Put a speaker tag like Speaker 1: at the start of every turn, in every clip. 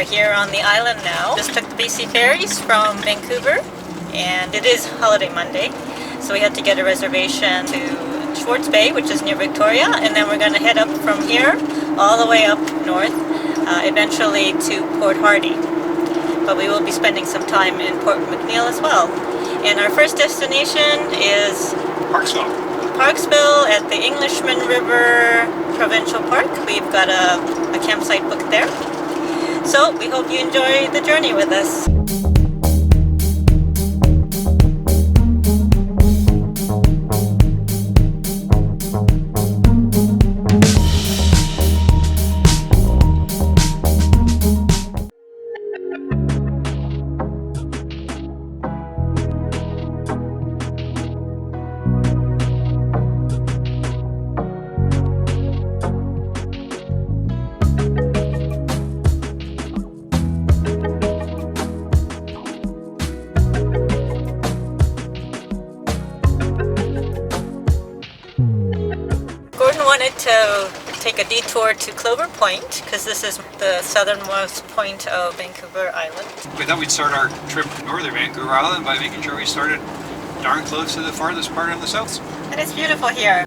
Speaker 1: are here on the island now. Just took the BC ferries from Vancouver, and it is Holiday Monday, so we had to get a reservation to Schwartz Bay, which is near Victoria, and then we're going to head up from here all the way up north, eventually to Port Hardy. But we will be spending some time in Port McNeill as well. And our first destination is Parksville at the Englishman River Provincial Park. We've got a campsite booked there. So we hope you enjoy the journey with us. Wanted to take a detour to Clover Point because this is the southernmost point of Vancouver Island.
Speaker 2: We thought we'd start our trip to northern Vancouver Island by making sure we started darn close to the farthest part on the south.
Speaker 1: And it's beautiful here.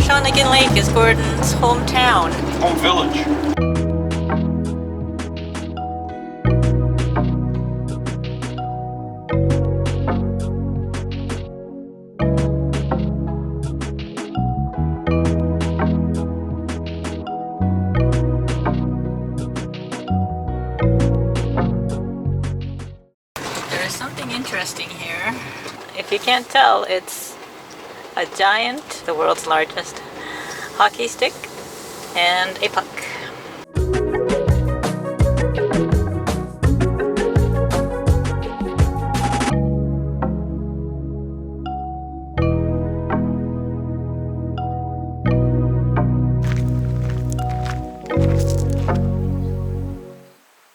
Speaker 1: Shawnigan Lake is Gordon's hometown.
Speaker 2: Home village.
Speaker 1: Interesting here. If you can't tell, it's a giant, the world's largest, hockey stick and a puck.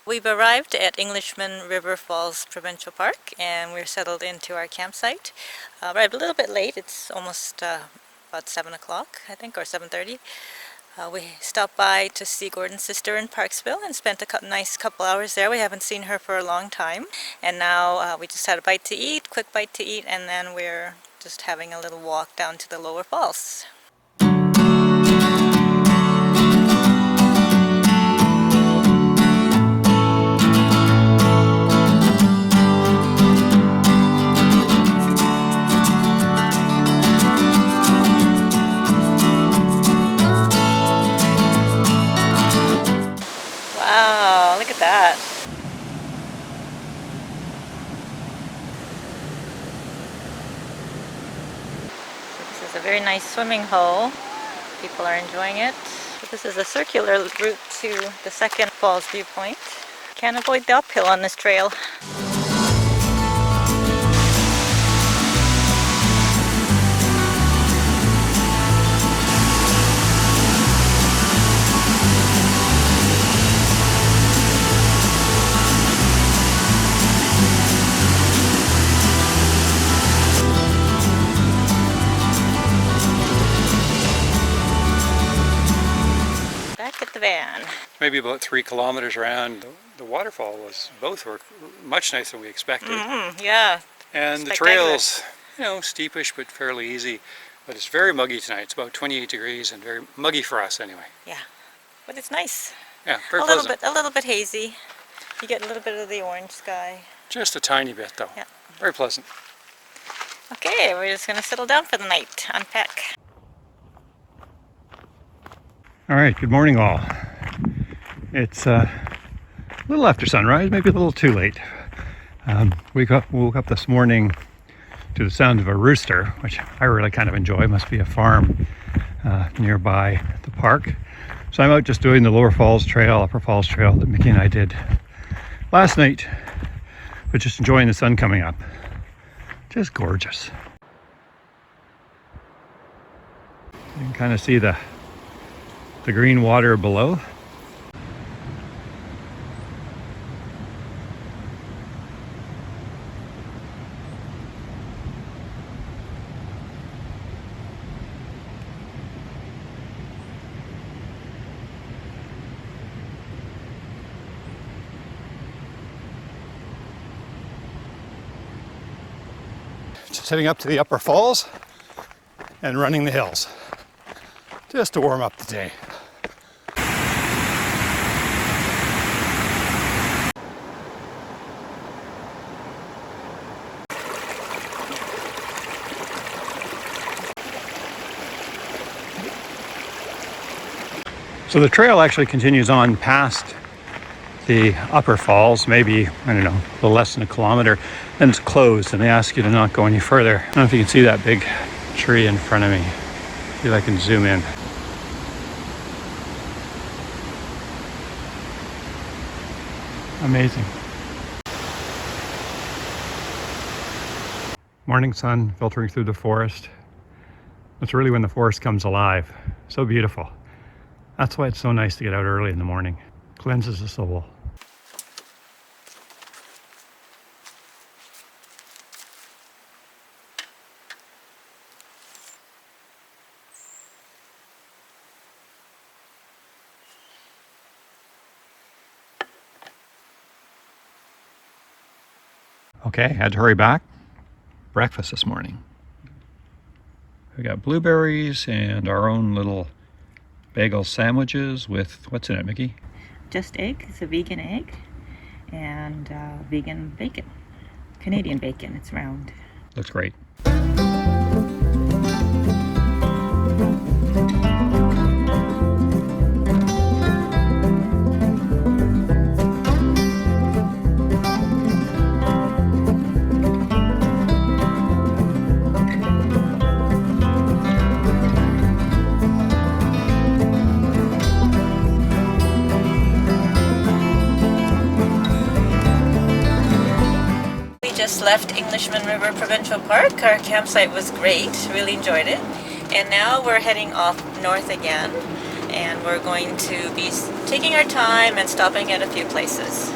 Speaker 1: We've arrived at Englishman River Falls Provincial Park and we're settled into our campsite. Arrived a little bit late, it's almost about 7 o'clock I think, or 7:30. We stopped by to see Gordon's sister in Parksville and spent a nice couple hours there. We haven't seen her for a long time, and now we just had a bite to eat, quick bite to eat, and then we're just having a little walk down to the lower falls. Wow, look at that. This is a very nice swimming hole. People are enjoying it. This is a circular route to the second falls viewpoint. Can't avoid the uphill on this trail. The van.
Speaker 2: Maybe about 3 kilometers around. The waterfall both were much nicer than we expected.
Speaker 1: Yeah.
Speaker 2: And the trails, you know, steepish but fairly easy. But it's very muggy tonight. It's about 28 degrees and very muggy for us anyway.
Speaker 1: Yeah, but it's nice.
Speaker 2: Yeah, very pleasant.
Speaker 1: A little bit hazy. You get a little bit of the orange sky.
Speaker 2: Just a tiny bit though.
Speaker 1: Yeah.
Speaker 2: Very pleasant.
Speaker 1: Okay, we're just going to settle down for the night, unpack.
Speaker 3: All right, good morning all. It's a little after sunrise, maybe a little too late. We woke up this morning to the sound of a rooster, which I really kind of enjoy. Must be a farm nearby the park. So I'm out just doing the Lower Falls Trail, Upper Falls Trail that Mickey and I did last night, but just enjoying the sun coming up. Just gorgeous. You can kind of see the green water below. Just heading up to the upper falls and running the hills, just to warm up the day. So the trail actually continues on past the upper falls, maybe, I don't know, a little less than a kilometer, then it's closed and they ask you to not go any further. I don't know if you can see that big tree in front of me. See if I can zoom in. Amazing. Morning sun filtering through the forest. That's really when the forest comes alive. So beautiful. That's why it's so nice to get out early in the morning. Cleanses the soul. Okay, had to hurry back. Breakfast this morning. We got blueberries and our own little bagel sandwiches with, what's in it, Mickey?
Speaker 1: Just egg. It's a vegan egg and vegan bacon. Canadian bacon. It's round.
Speaker 3: Looks great.
Speaker 1: Just left Englishman River Provincial Park. Our campsite was great, really enjoyed it. And now we're heading off north again, and we're going to be taking our time and stopping at a few places.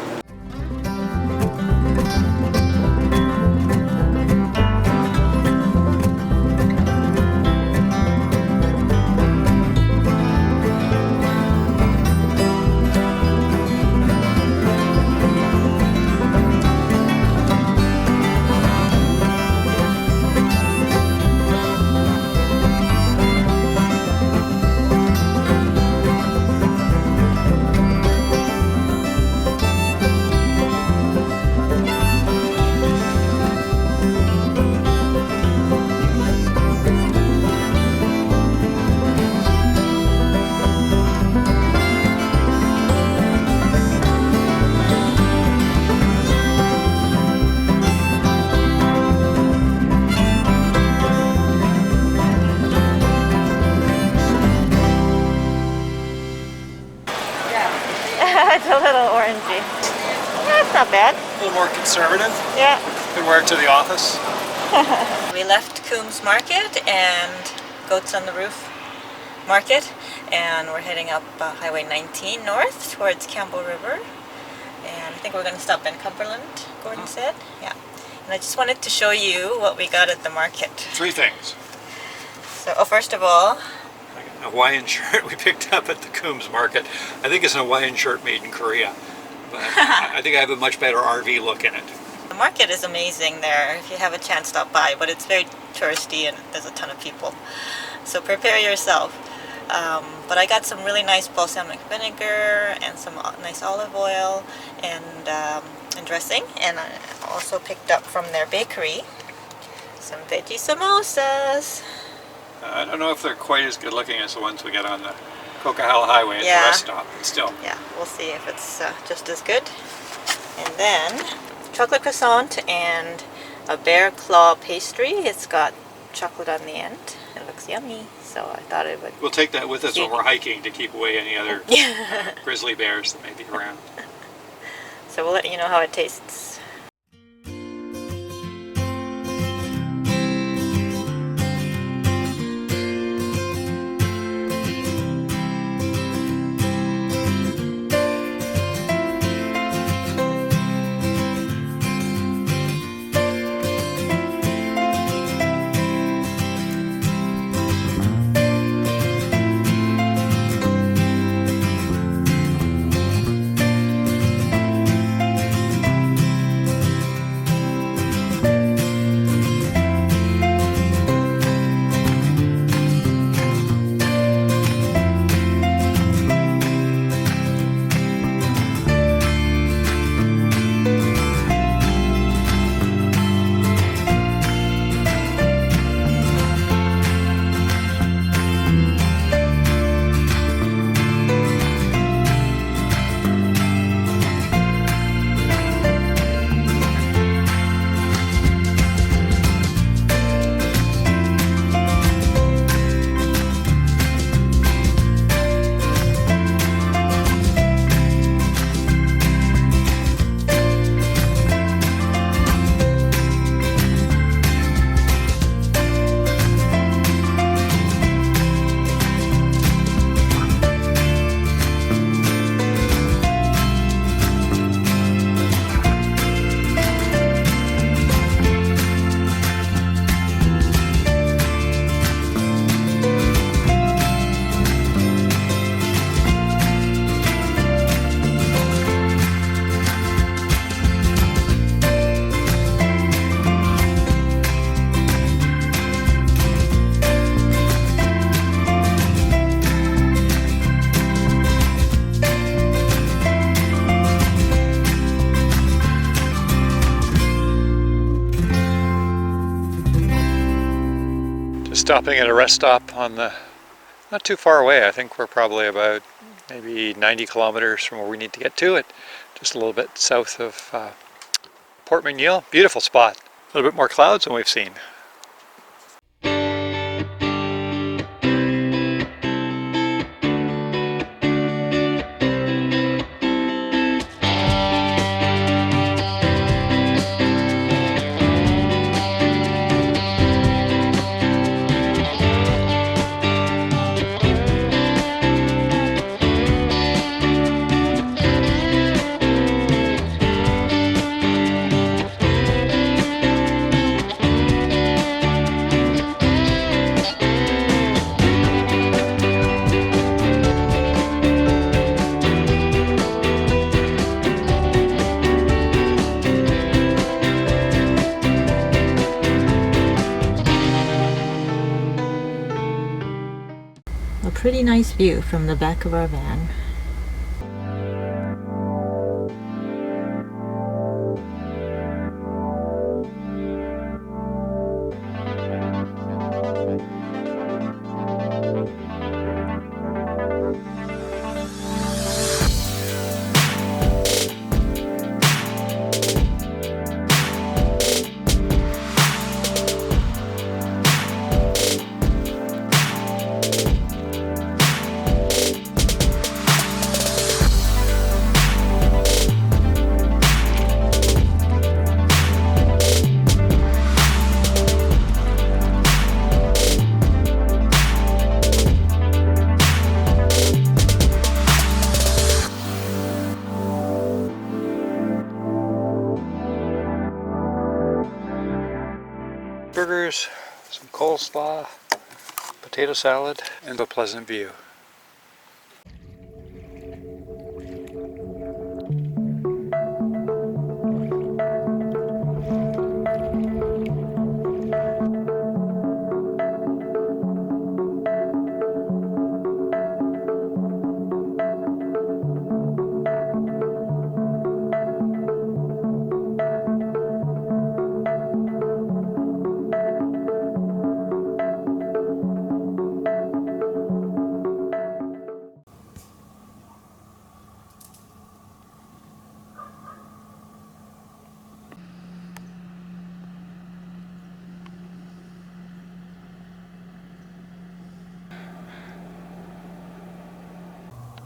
Speaker 1: It's a little orangey. Yeah, it's not bad.
Speaker 3: A little more conservative.
Speaker 1: Yeah.
Speaker 3: Can wear it to the office.
Speaker 1: We left Coombs Market and Goats on the Roof Market, and we're heading up Highway 19 north towards Campbell River. And I think we're going to stop in Cumberland, Gordon said. Yeah. And I just wanted to show you what we got at the market.
Speaker 3: 3 things.
Speaker 1: So, first of all,
Speaker 3: A Hawaiian shirt we picked up at the Coombs Market. I think it's an Hawaiian shirt made in Korea. But I think I have a much better RV look in it.
Speaker 1: the market is amazing there. If you have a chance, stop by. But it's very touristy and there's a ton of people. So prepare yourself. But I got some really nice balsamic vinegar and some nice olive oil and dressing. And I also picked up from their bakery some veggie samosas.
Speaker 3: I don't know if they're quite as good looking as the ones we get on the Coquihalla Highway at the rest stop, but still.
Speaker 1: Yeah, we'll see if it's just as good. And then chocolate croissant and a bear claw pastry. It's got chocolate on the end. It looks yummy, so I thought it would.
Speaker 3: We'll take that with us when we're hiking to keep away any other grizzly bears that may be around.
Speaker 1: So we'll let you know how it tastes.
Speaker 3: stopping at a rest stop on the, not too far away. I think we're probably about maybe 90 kilometers from where we need to get to it. Just a little bit south of Port McNeill. Beautiful spot. A little bit more clouds than we've seen.
Speaker 1: A pretty nice view from the back of our van. Burgers, some coleslaw, potato salad, and a pleasant view.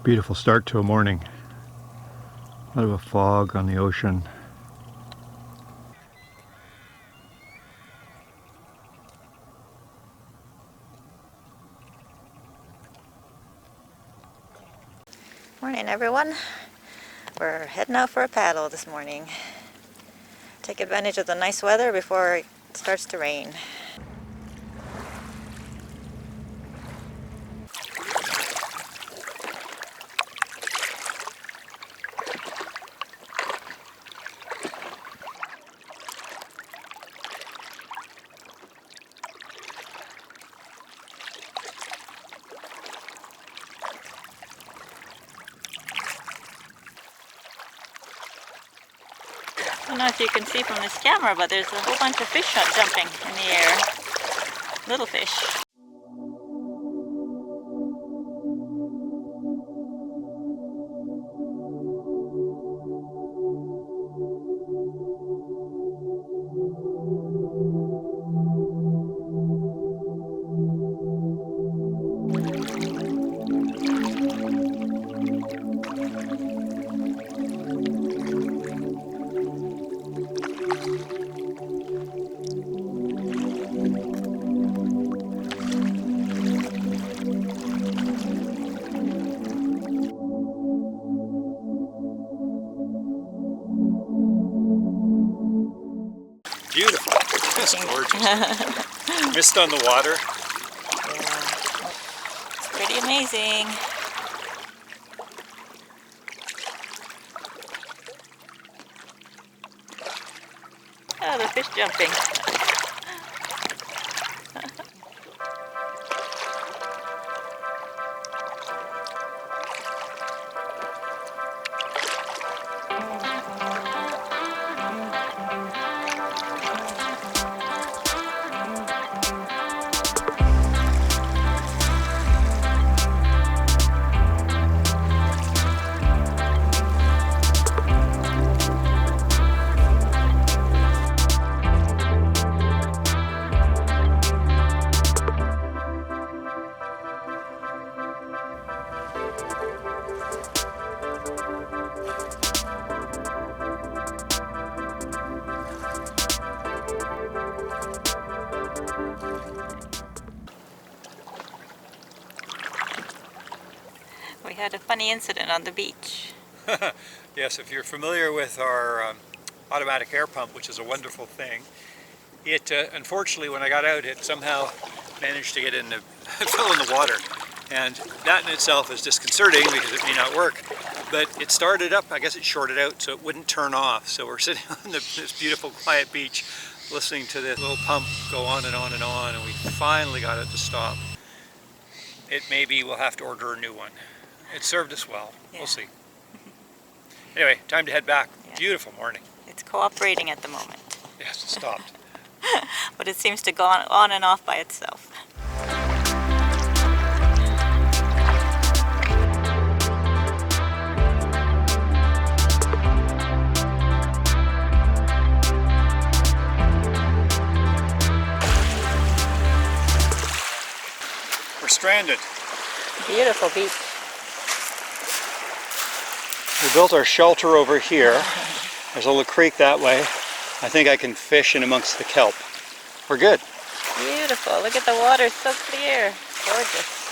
Speaker 1: Beautiful start to a morning. A lot of a fog on the ocean. Morning everyone. We're heading out for a paddle this morning. Take advantage of the nice weather before it starts to rain. I don't know if you can see from this camera, but there's a whole bunch of fish jumping in the air. Little fish.
Speaker 3: Beautiful. That's gorgeous. Mist on the water.
Speaker 1: Yeah. It's pretty amazing. Oh, the fish jumping. We had a funny incident on the beach.
Speaker 2: Yes, if you're familiar with our automatic air pump, which is a wonderful thing, it unfortunately when I got out it somehow managed to get in the fell in the water, and that in itself is disconcerting because it may not work. But it started up, I guess it shorted out, so it wouldn't turn off. So we're sitting on this beautiful quiet beach listening to this little pump go on and on and on, and we finally got it to stop. It maybe we'll have to order a new one. It served us well.
Speaker 1: Yeah.
Speaker 2: We'll see. Anyway, time to head back.
Speaker 1: Yeah.
Speaker 2: Beautiful morning.
Speaker 1: It's cooperating at the moment.
Speaker 2: Yes, it stopped.
Speaker 1: But it seems to go on and off by itself.
Speaker 2: We're stranded.
Speaker 1: Beautiful beach.
Speaker 2: We built our shelter over here. There's a little creek that way. I think I can fish in amongst the kelp. We're good.
Speaker 1: Beautiful. Look at the water, so clear. Gorgeous.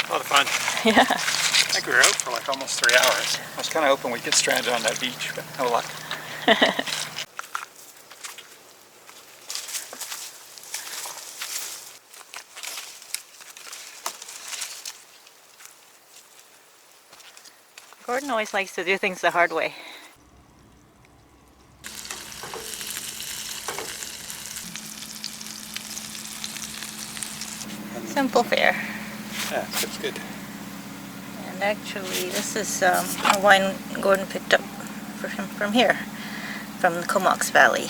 Speaker 2: A lot of fun.
Speaker 1: Yeah.
Speaker 2: I think we were out for like almost 3 hours. I was kind of hoping we'd get stranded on that beach, but no luck.
Speaker 1: Gordon always likes to do things the hard way. Simple fare.
Speaker 2: Yeah, that's good.
Speaker 1: And actually, this is a wine Gordon picked up for him from here, from the Comox Valley.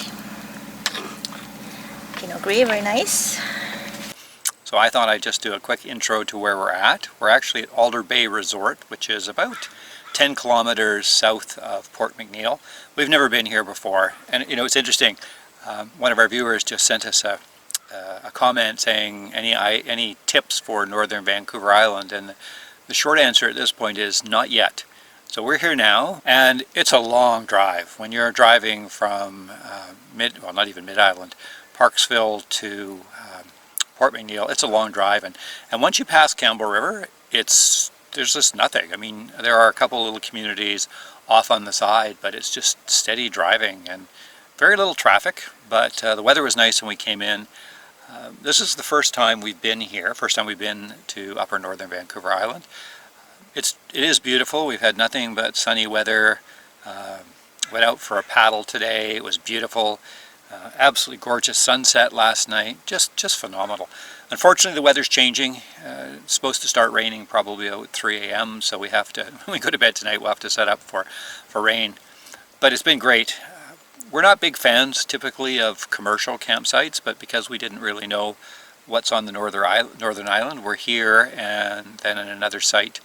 Speaker 1: Pinot Gris, very nice.
Speaker 2: So I thought I'd just do a quick intro to where we're at. We're actually at Alder Bay Resort, which is about 10 kilometers south of Port McNeill. We've never been here before, and you know, it's interesting. One of our viewers just sent us a comment saying any tips for northern Vancouver Island, and the short answer at this point is not yet. So we're here now, and it's a long drive. When you're driving from not even mid-island, Parksville to Port McNeill, it's a long drive, and once you pass Campbell River, there's just nothing. I mean, there are a couple little communities off on the side, but it's just steady driving and very little traffic. But the weather was nice when we came in. This is the first time we've been here, first time we've been to upper northern Vancouver Island. It is beautiful. We've had nothing but sunny weather. Went out for a paddle today. It was beautiful. Absolutely gorgeous sunset last night. Just phenomenal. Unfortunately, the weather's changing. It's supposed to start raining probably about 3 a.m. So we have to, when we go to bed tonight, we'll have to set up for rain. But it's been great. We're not big fans typically of commercial campsites, but because we didn't really know what's on the northern island, we're here and then in another site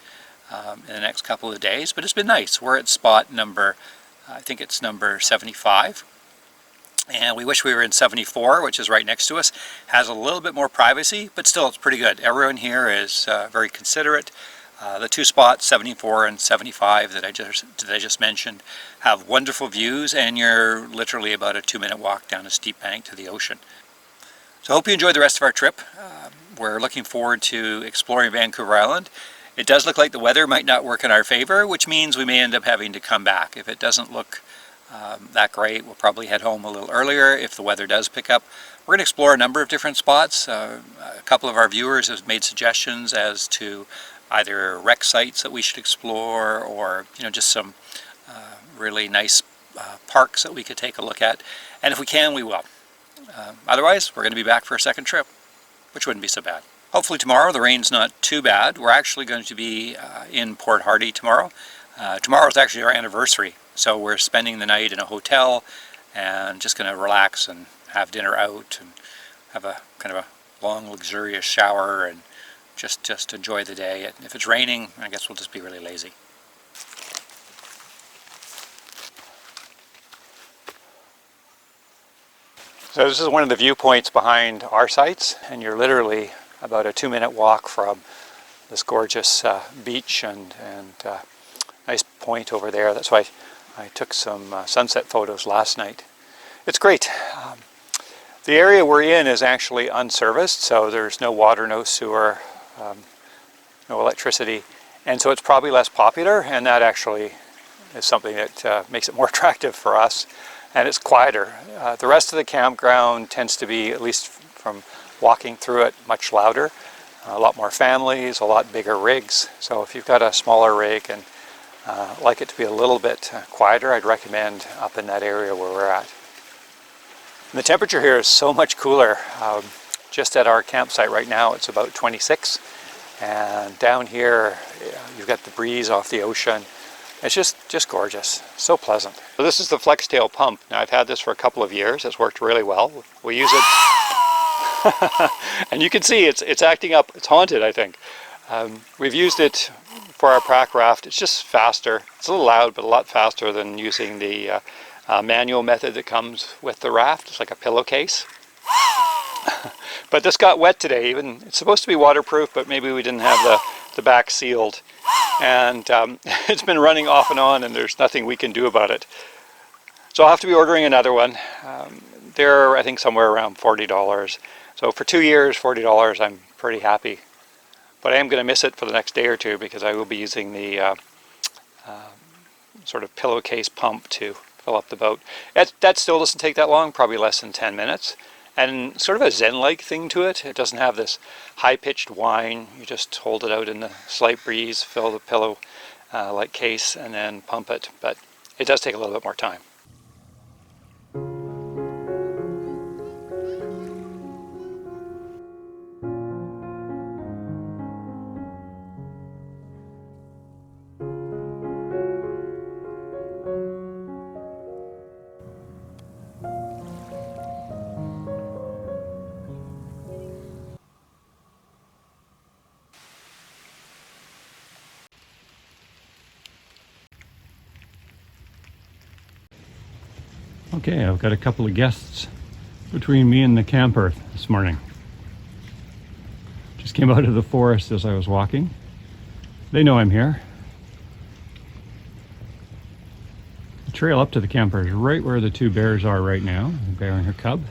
Speaker 2: in the next couple of days. But it's been nice. We're at spot number, I think it's number 75. And we wish we were in 74, which is right next to us. Has a little bit more privacy, but still it's pretty good. Everyone here is very considerate. The two spots, 74 and 75 that I just mentioned, have wonderful views, and you're literally about a 2-minute walk down a steep bank to the ocean. So I hope you enjoyed the rest of our trip. We're looking forward to exploring Vancouver Island. It does look like the weather might not work in our favor, which means we may end up having to come back. If it doesn't look that great, we'll probably head home a little earlier. If the weather does pick up, We're going to explore a number of different spots. A couple of our viewers have made suggestions as to either wreck sites that we should explore, or just some really nice parks that we could take a look at. And if we can, we will. Otherwise, we're going to be back for a second trip, which wouldn't be so bad. Hopefully tomorrow the rain's not too bad. We're actually going to be in Port Hardy tomorrow. Tomorrow is actually our anniversary, so we're spending the night in a hotel and just going to relax and have dinner out and have a kind of a long, luxurious shower and just enjoy the day. And if it's raining, I guess we'll just be really lazy. So this is one of the viewpoints behind our sites, and you're literally about a 2-minute walk from this gorgeous beach and nice point over there. That's why I took some sunset photos last night. It's great. The area we're in is actually unserviced, so there's no water, no sewer, no electricity, and so it's probably less popular, and that actually is something that makes it more attractive for us. And it's quieter. The rest of the campground tends to be, at least from walking through it, much louder. A lot more families, a lot bigger rigs. So if you've got a smaller rig and like it to be a little bit quieter, I'd recommend up in that area where we're at. And the temperature here is so much cooler. Just at our campsite right now, it's about 26. And down here, you've got the breeze off the ocean. It's just gorgeous, so pleasant. So this is the flex tail pump. Now I've had this for a couple of years. It's worked really well. We use it, and you can see it's acting up. It's haunted, I think. We've used it for our prac raft. It's just faster. It's a little loud, but a lot faster than using the manual method that comes with the raft. It's like a pillowcase. But this got wet today. Even it's supposed to be waterproof, but maybe we didn't have the back sealed. And it's been running off and on, and there's nothing we can do about it. So I'll have to be ordering another one. They're, I think, somewhere around $40. So for 2 years, $40, I'm pretty happy. But I am going to miss it for the next day or two, because I will be using the sort of pillowcase pump to fill up the boat. That still doesn't take that long, probably less than 10 minutes. And sort of a zen-like thing to it. It doesn't have this high-pitched whine. You just hold it out in the slight breeze, fill the pillow like case, and then pump it. But it does take a little bit more time.
Speaker 3: Okay, I've got a couple of guests between me and the camper this morning. Just came out of the forest as I was walking. They know I'm here. The trail up to the camper is right where the two bears are right now, the bear and her cub.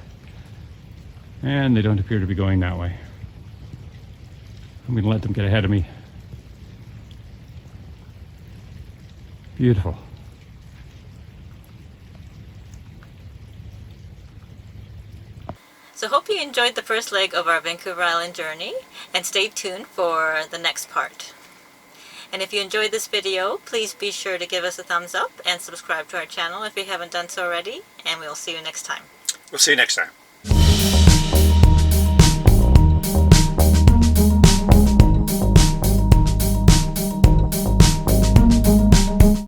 Speaker 3: And they don't appear to be going that way. I'm going to let them get ahead of me. Beautiful.
Speaker 1: So hope you enjoyed the first leg of our Vancouver Island journey, and stay tuned for the next part. And if you enjoyed this video, please be sure to give us a thumbs up and subscribe to our channel if you haven't done so already, and we'll see you next time.
Speaker 2: We'll see you next time.